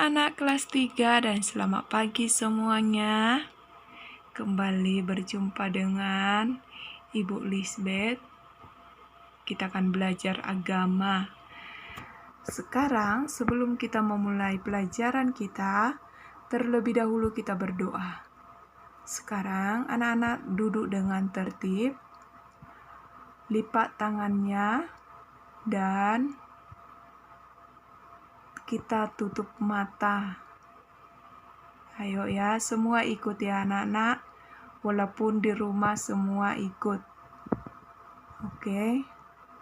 anak-anak kelas 3 dan selamat pagi semuanya. Kembali berjumpa dengan Ibu Lisbeth. Kita akan belajar agama. Sekarang sebelum kita memulai pelajaran kita, terlebih dahulu kita berdoa. Sekarang anak-anak duduk dengan tertib, lipat tangannya, dan kita tutup mata. Ayo ya, semua ikut ya anak-anak. Walaupun di rumah semua ikut. Oke.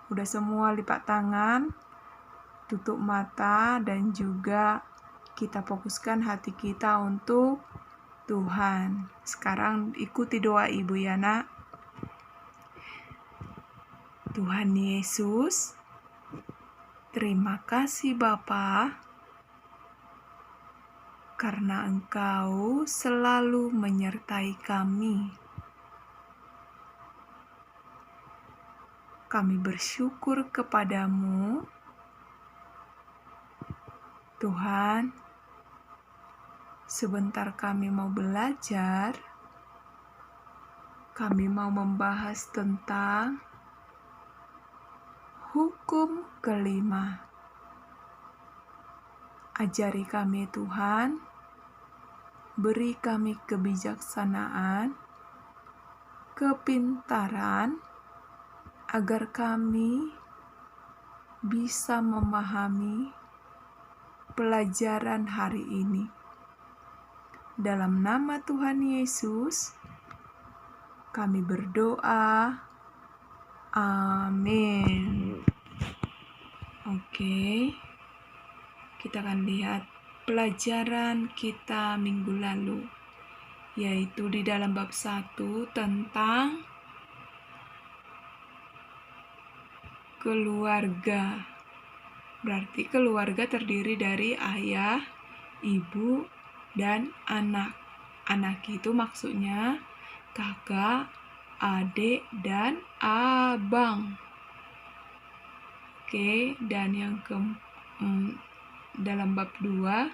Udah semua lipat tangan, tutup mata, dan juga kita fokuskan hati kita untuk Tuhan. Sekarang ikuti doa Ibu ya, Nak. Tuhan Yesus, terima kasih Bapa, karena Engkau selalu menyertai kami. Kami bersyukur kepadamu, Tuhan. Sebentar kami mau belajar, kami mau membahas tentang hukum kelima. Ajari kami Tuhan, beri kami kebijaksanaan, kepintaran, agar kami bisa memahami pelajaran hari ini. Dalam nama Tuhan Yesus, kami berdoa. Amin. Oke, kita akan lihat pelajaran kita minggu lalu, yaitu di dalam bab 1 tentang keluarga. Berarti keluarga terdiri dari ayah, ibu, dan anak. Anak itu maksudnya kakak, adik, dan abang. Oke, dan yang dalam bab 2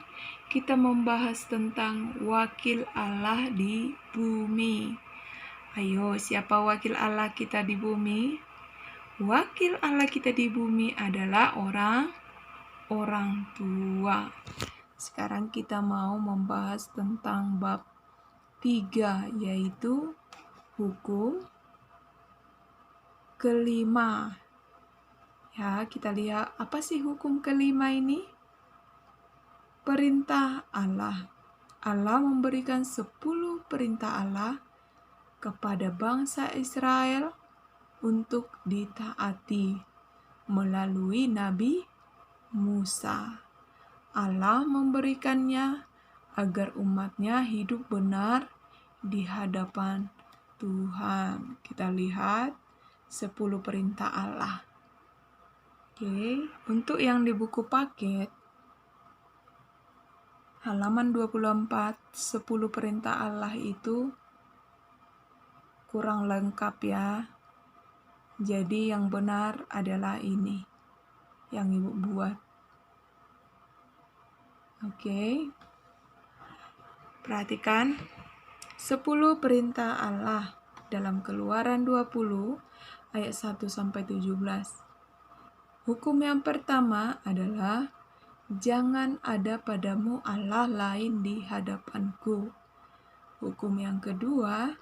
kita membahas tentang wakil Allah di bumi. Ayo, siapa wakil Allah kita di bumi? Wakil Allah kita di bumi adalah orang tua. Sekarang kita mau membahas tentang bab 3, yaitu hukum kelima. Ya, kita lihat apa sih hukum kelima ini? Perintah Allah. Allah memberikan 10 perintah Allah kepada bangsa Israel untuk ditaati melalui Nabi Musa. Allah memberikannya agar umatnya hidup benar di hadapan Tuhan. Kita lihat 10 perintah Allah. Oke, untuk yang di buku paket, halaman 24, 10 perintah Allah itu kurang lengkap ya. Jadi yang benar adalah ini, yang Ibu buat. Oke, perhatikan 10 perintah Allah dalam Keluaran 20 ayat 1-17. Hukum yang pertama adalah jangan ada padamu Allah lain di hadapanku. Hukum yang kedua,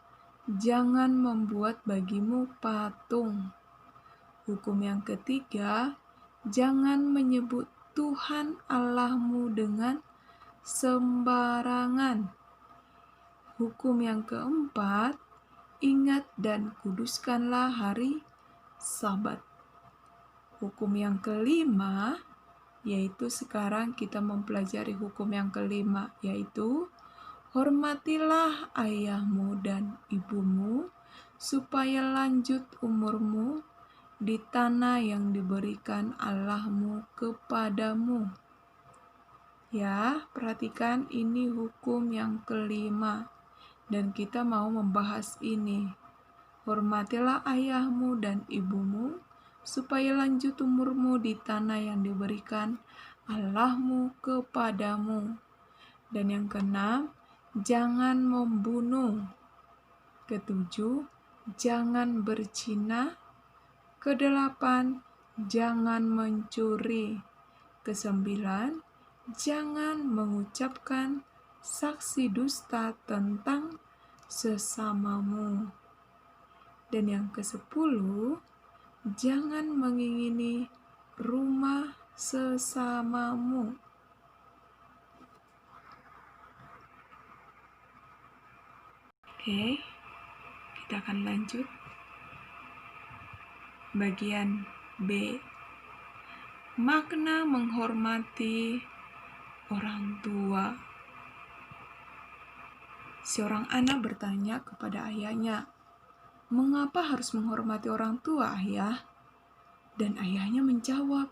jangan membuat bagimu patung. Hukum yang ketiga, jangan menyebut Tuhan Allahmu dengan sembarangan. Hukum yang keempat, ingat dan kuduskanlah hari Sabat. Hukum yang kelima, yaitu sekarang kita mempelajari hukum yang kelima, yaitu hormatilah ayahmu dan ibumu, supaya lanjut umurmu di tanah yang diberikan Allahmu kepadamu. Ya, perhatikan ini hukum yang kelima, dan kita mau membahas ini. Hormatilah ayahmu dan ibumu, supaya lanjut umurmu di tanah yang diberikan Allahmu kepadamu. Dan yang keenam, jangan membunuh. Ketujuh, jangan berzina. Kedelapan, jangan mencuri. Kesembilan, jangan mengucapkan saksi dusta tentang sesamamu. Dan yang ke-10, jangan mengingini rumah sesamamu. Oke, kita akan lanjut. Bagian B. Makna menghormati orang tua. Seorang anak bertanya kepada ayahnya, "Mengapa harus menghormati orang tua, ayah?" Dan ayahnya menjawab,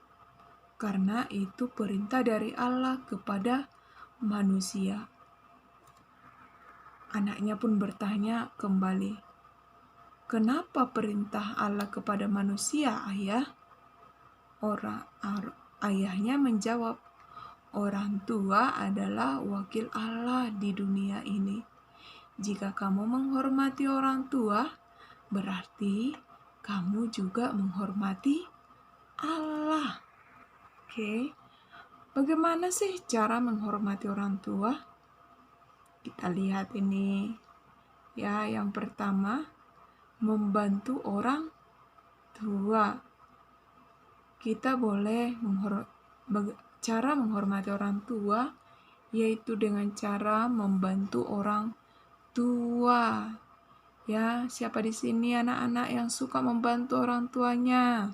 "Karena itu perintah dari Allah kepada manusia." Anaknya pun bertanya kembali, "Kenapa perintah Allah kepada manusia, ayah?" Ayahnya menjawab, "Orang tua adalah wakil Allah di dunia ini. Jika kamu menghormati orang tua, berarti kamu juga menghormati Allah." Oke, bagaimana sih cara menghormati orang tua? Kita lihat ini. Ya, yang pertama, membantu orang tua. Kita boleh cara menghormati orang tua yaitu dengan cara membantu orang tua. Ya, siapa di sini anak-anak yang suka membantu orang tuanya?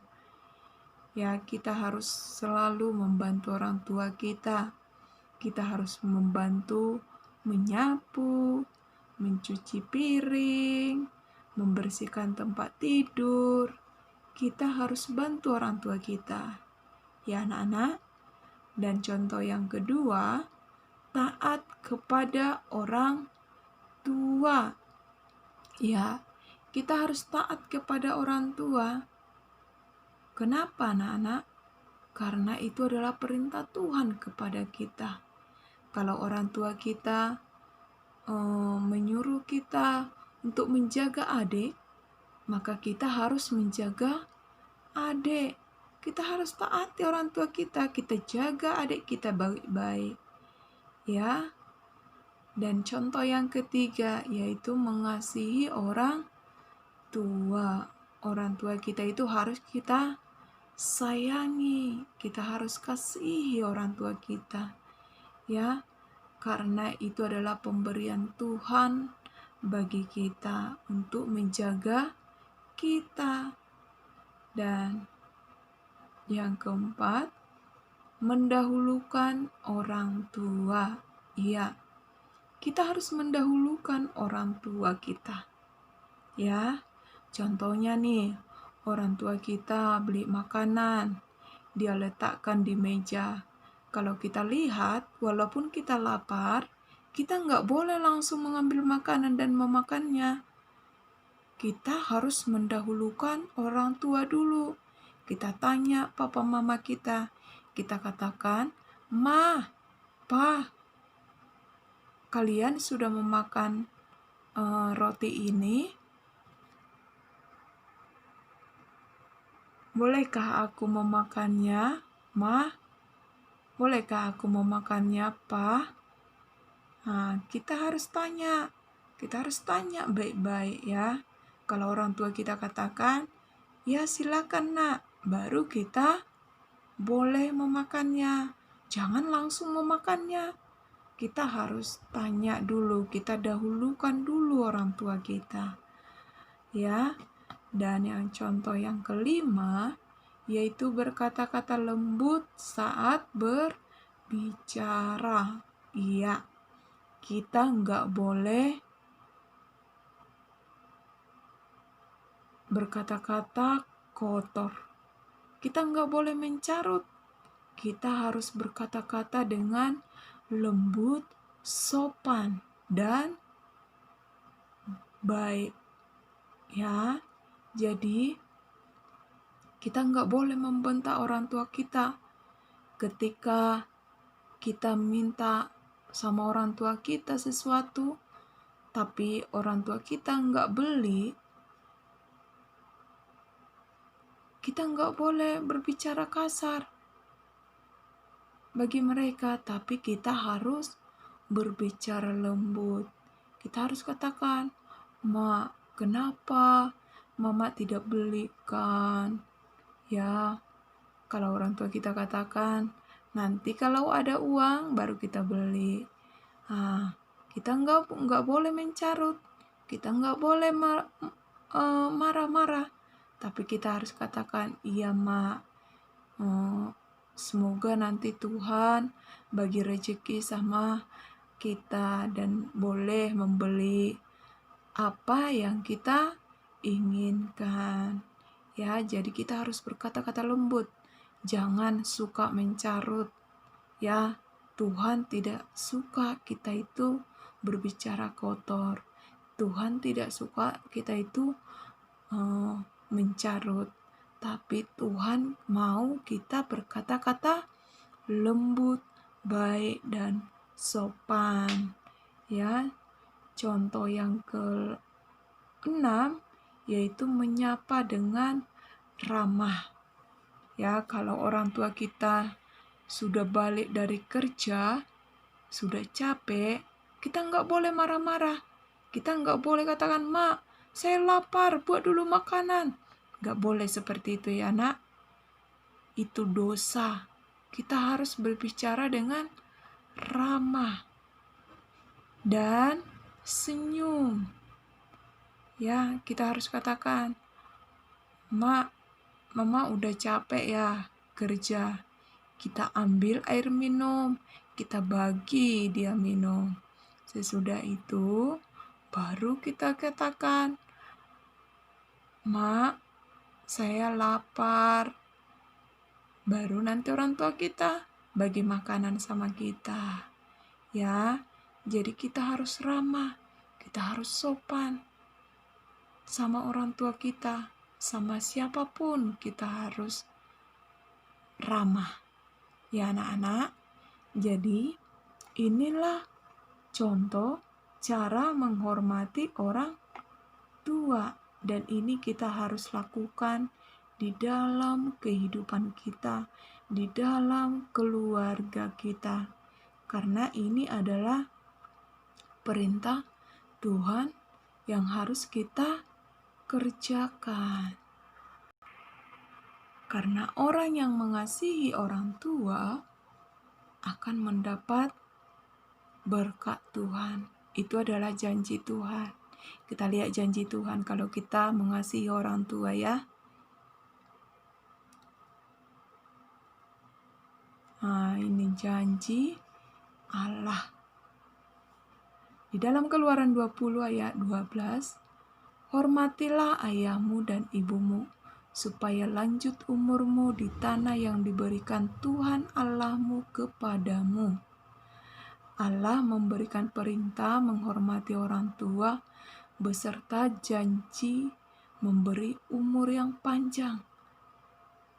Ya, kita harus selalu membantu orang tua kita. Kita harus membantu menyapu, mencuci piring, membersihkan tempat tidur. Kita harus bantu orang tua kita. Ya, anak-anak. Dan contoh yang kedua, taat kepada orang tua. Ya, kita harus taat kepada orang tua. Kenapa, anak-anak? Karena itu adalah perintah Tuhan kepada kita. Kalau orang tua kita menyuruh kita untuk menjaga adik, maka kita harus menjaga adik. Kita harus taati orang tua kita. Kita jaga adik kita baik-baik. Ya. Dan contoh yang ketiga yaitu mengasihi orang tua. Orang tua kita itu harus kita sayangi. Kita harus kasihi orang tua kita. Ya. Karena itu adalah pemberian Tuhan bagi kita untuk menjaga kita. Dan yang keempat, mendahulukan orang tua. Iya, kita harus mendahulukan orang tua kita. Ya, contohnya nih, orang tua kita beli makanan, dia letakkan di meja. Kalau kita lihat, walaupun kita lapar, kita nggak boleh langsung mengambil makanan dan memakannya. Kita harus mendahulukan orang tua dulu. Kita tanya papa mama kita. Kita katakan, "Ma, Pa, kalian sudah memakan roti ini? Bolehkah aku memakannya, Ma? Bolehkah aku memakannya, Pa?" Nah, kita harus tanya baik-baik ya. Kalau orang tua kita katakan, "Ya silakan nak," baru kita boleh memakannya. Jangan langsung memakannya. Kita harus tanya dulu, kita dahulukan dulu orang tua kita. Ya. Dan yang contoh yang kelima yaitu berkata-kata lembut saat berbicara. Iya, kita nggak boleh berkata-kata kotor. Kita nggak boleh mencarut. Kita harus berkata-kata dengan lembut, sopan, dan baik. Ya, jadi kita nggak boleh membentak orang tua kita. ketika kita minta sama orang tua kita sesuatu, tapi orang tua kita nggak beli, kita nggak boleh berbicara kasar bagi mereka, tapi kita harus berbicara lembut. Kita harus katakan, "Mak, kenapa Mama tidak belikan?" Ya, kalau orang tua kita katakan, nanti kalau ada uang baru kita beli. Kita nggak boleh mencarut, kita nggak boleh marah-marah, tapi kita harus katakan, "Iya, Mak, semoga nanti Tuhan bagi rezeki sama kita dan boleh membeli apa yang kita inginkan." Ya, jadi kita harus berkata-kata lembut. Jangan suka mencarut. Ya, Tuhan tidak suka kita itu berbicara kotor. Tuhan tidak suka kita itu mencarut. Tapi Tuhan mau kita berkata-kata lembut, baik, dan sopan. Ya, contoh yang ke-6 yaitu menyapa dengan ramah. Ya, kalau orang tua kita sudah balik dari kerja, sudah capek, kita nggak boleh marah-marah. Kita nggak boleh katakan, "Mak, saya lapar, buat dulu makanan." Nggak boleh seperti itu ya, Nak. Itu dosa. Kita harus berbicara dengan ramah dan senyum. Ya, kita harus katakan, "Mak, Mama udah capek ya kerja." Kita ambil air minum, kita bagi dia minum. Sesudah itu, baru kita katakan, "Mak, saya lapar." Baru nanti orang tua kita bagi makanan sama kita. Ya, jadi kita harus ramah, kita harus sopan sama orang tua kita, sama siapapun kita harus ramah. Ya anak-anak, jadi inilah contoh cara menghormati orang tua, dan ini kita harus lakukan di dalam kehidupan kita, di dalam keluarga kita, karena ini adalah perintah Tuhan yang harus kita kerjakan. Karena orang yang mengasihi orang tua akan mendapat berkat Tuhan. Itu adalah janji Tuhan. Kita lihat janji Tuhan kalau kita mengasihi orang tua ya. Ini janji Allah. Di dalam Keluaran 20 ayat 12, "Hormatilah ayahmu dan ibumu, supaya lanjut umurmu di tanah yang diberikan Tuhan Allahmu kepadamu." Allah memberikan perintah menghormati orang tua beserta janji memberi umur yang panjang,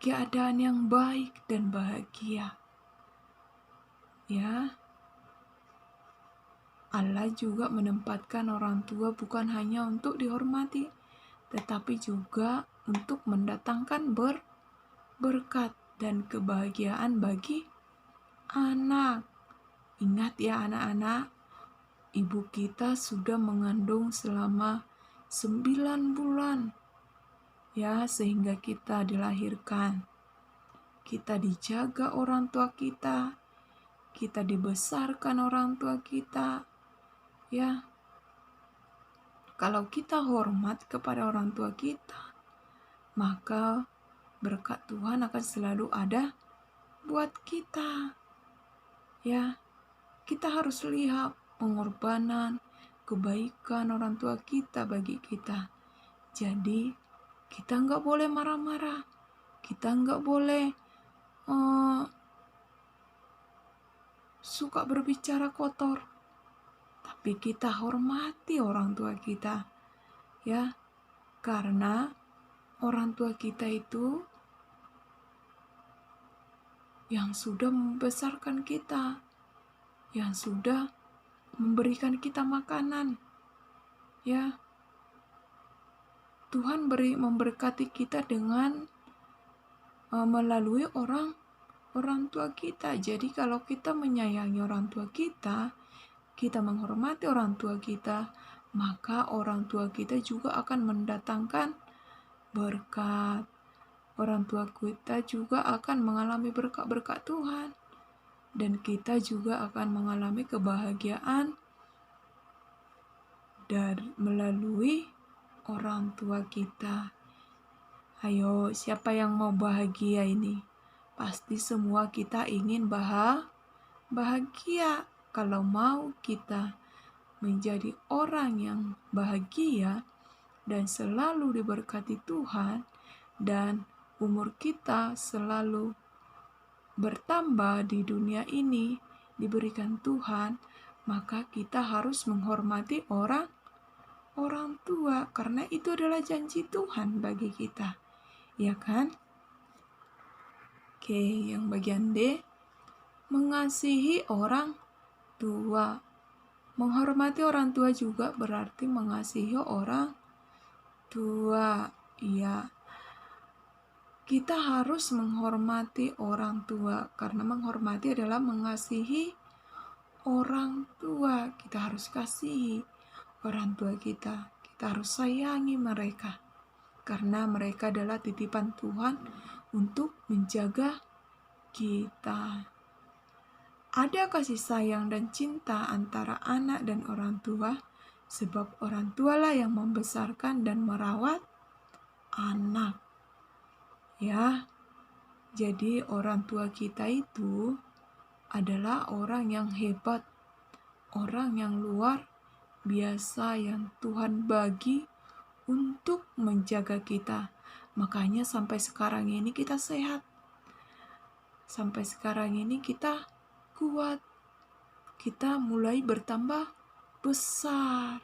keadaan yang baik dan bahagia. Ya, Allah juga menempatkan orang tua bukan hanya untuk dihormati, tetapi juga untuk mendatangkan berkat dan kebahagiaan bagi anak. Ingat ya anak-anak, ibu kita sudah mengandung selama 9 bulan. Ya, sehingga kita dilahirkan. Kita dijaga orang tua kita dibesarkan orang tua kita. Ya, kalau kita hormat kepada orang tua kita, maka berkat Tuhan akan selalu ada buat kita. Ya, kita harus lihat pengorbanan, kebaikan orang tua kita bagi kita. Jadi, kita nggak boleh marah-marah. Kita nggak boleh suka berbicara kotor. Tapi kita hormati orang tua kita. Ya, karena orang tua kita itu yang sudah membesarkan kita, yang sudah memberikan kita makanan. Ya, Tuhan memberkati kita dengan melalui orang tua kita. Jadi kalau kita menyayangi orang tua kita menghormati orang tua kita, maka orang tua kita juga akan mendatangkan berkat. Orang tua kita juga akan mengalami berkat-berkat Tuhan. Dan kita juga akan mengalami kebahagiaan melalui orang tua kita. Ayo, siapa yang mau bahagia ini? Pasti semua kita ingin bahagia. Kalau mau kita menjadi orang yang bahagia dan selalu diberkati Tuhan, dan umur kita selalu bertambah di dunia ini, diberikan Tuhan, maka kita harus menghormati orang tua, karena itu adalah janji Tuhan bagi kita, ya kan? Oke, yang bagian D, mengasihi orang tua. Menghormati orang tua juga berarti mengasihi orang tua, ya. Kita harus menghormati orang tua, karena menghormati adalah mengasihi orang tua. Kita harus kasihi orang tua kita. Kita harus sayangi mereka, karena mereka adalah titipan Tuhan untuk menjaga kita. Ada kasih sayang dan cinta antara anak dan orang tua, sebab orang tualah yang membesarkan dan merawat anak. Ya, jadi orang tua kita itu adalah orang yang hebat, orang yang luar biasa yang Tuhan bagi untuk menjaga kita. Makanya sampai sekarang ini kita sehat. Sampai sekarang ini kita kuat. Kita mulai bertambah besar.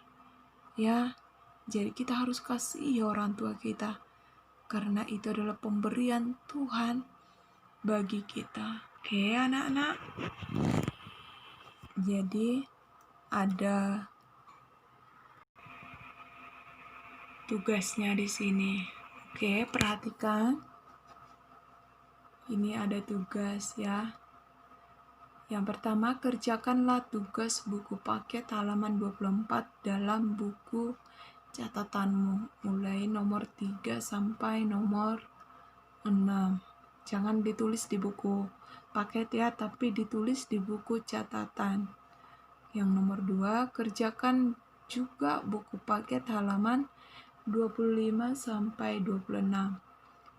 Ya, jadi kita harus kasih orang tua kita, karena itu adalah pemberian Tuhan bagi kita. Oke, anak-anak. Jadi ada tugasnya di sini. Oke, perhatikan. Ini ada tugas ya. Yang pertama, kerjakanlah tugas buku paket halaman 24 dalam buku catatanmu, mulai nomor 3 sampai nomor 6. Jangan ditulis di buku paket ya, tapi ditulis di buku catatan. Yang nomor 2, kerjakan juga buku paket halaman 25 sampai 26,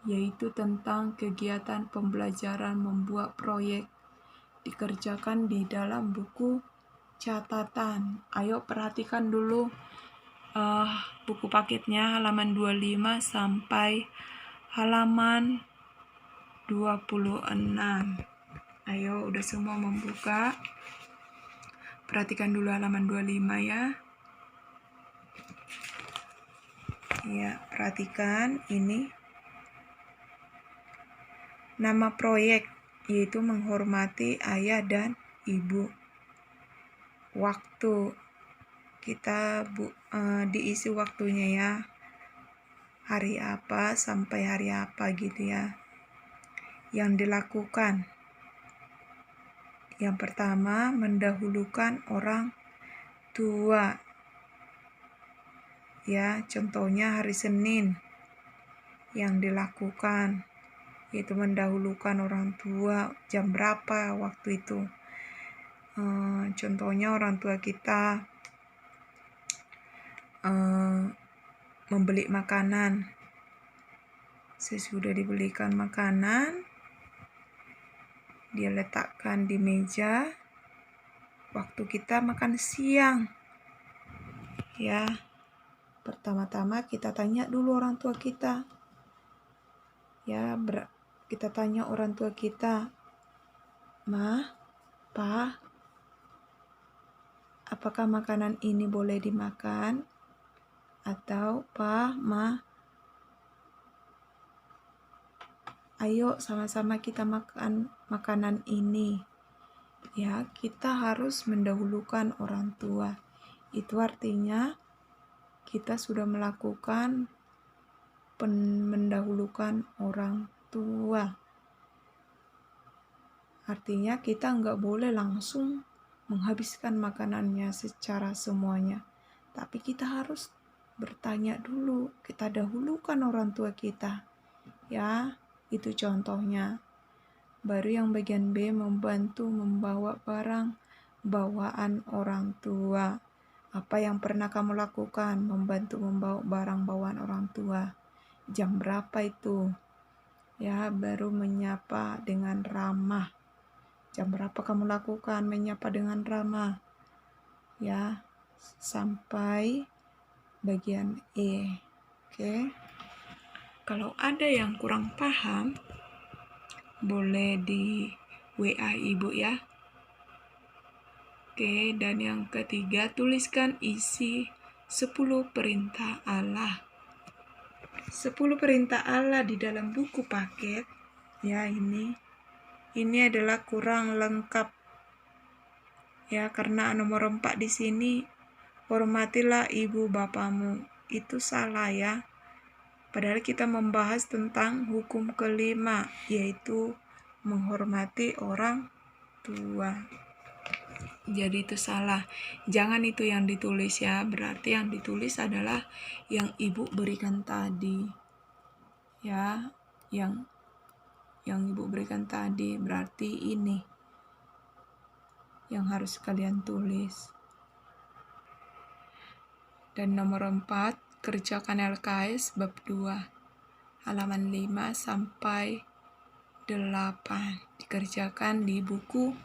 yaitu tentang kegiatan pembelajaran membuat proyek. Dikerjakan di dalam buku catatan. Ayo perhatikan dulu buku paketnya halaman 25 sampai halaman 26. Ayo, udah semua membuka? Perhatikan dulu halaman 25 ya. Ya, perhatikan ini. Nama proyek yaitu menghormati ayah dan ibu. Waktu kita diisi waktunya ya. Hari apa sampai hari apa gitu ya. Yang dilakukan. Yang pertama, mendahulukan orang tua. Ya, contohnya hari Senin. Yang dilakukan yaitu mendahulukan orang tua. Jam berapa waktu itu? Contohnya orang tua kita membeli makanan. Sesudah dibelikan makanan, dia letakkan di meja. Waktu kita makan siang. Ya, pertama-tama kita tanya dulu orang tua kita. Ya, kita tanya orang tua kita, Ma, Pa, apakah makanan ini boleh dimakan? Atau Pa, Ma, Ayo sama-sama kita makan makanan ini. Ya, kita harus mendahulukan orang tua. Itu artinya kita sudah melakukan mendahulukan orang tua. Artinya kita nggak boleh langsung menghabiskan makanannya secara semuanya. Tapi kita harus bertanya dulu, kita dahulukan orang tua kita. Ya, itu contohnya. Baru yang bagian B, membantu membawa barang bawaan orang tua. Apa yang pernah kamu lakukan? Membantu membawa barang bawaan orang tua. Jam berapa itu? Ya, baru menyapa dengan ramah. Jam berapa kamu lakukan menyapa dengan ramah? Ya, sampai bagian E. Oke. Kalau ada yang kurang paham, boleh di WA Ibu ya. Oke, dan yang ketiga, tuliskan isi 10 perintah Allah. 10 perintah Allah di dalam buku paket. Ya, ini adalah kurang lengkap. Ya, karena nomor 4 di sini, hormatilah ibu bapamu. Itu salah ya. Padahal kita membahas tentang hukum kelima, yaitu menghormati orang tua. Jadi itu salah. Jangan itu yang ditulis ya. Berarti yang ditulis adalah yang ibu berikan tadi. Ya, yang ibu berikan tadi. Berarti ini yang harus kalian tulis. Dan nomor 4, kerjakan LKS bab 2. Halaman 5 sampai 8. Dikerjakan di buku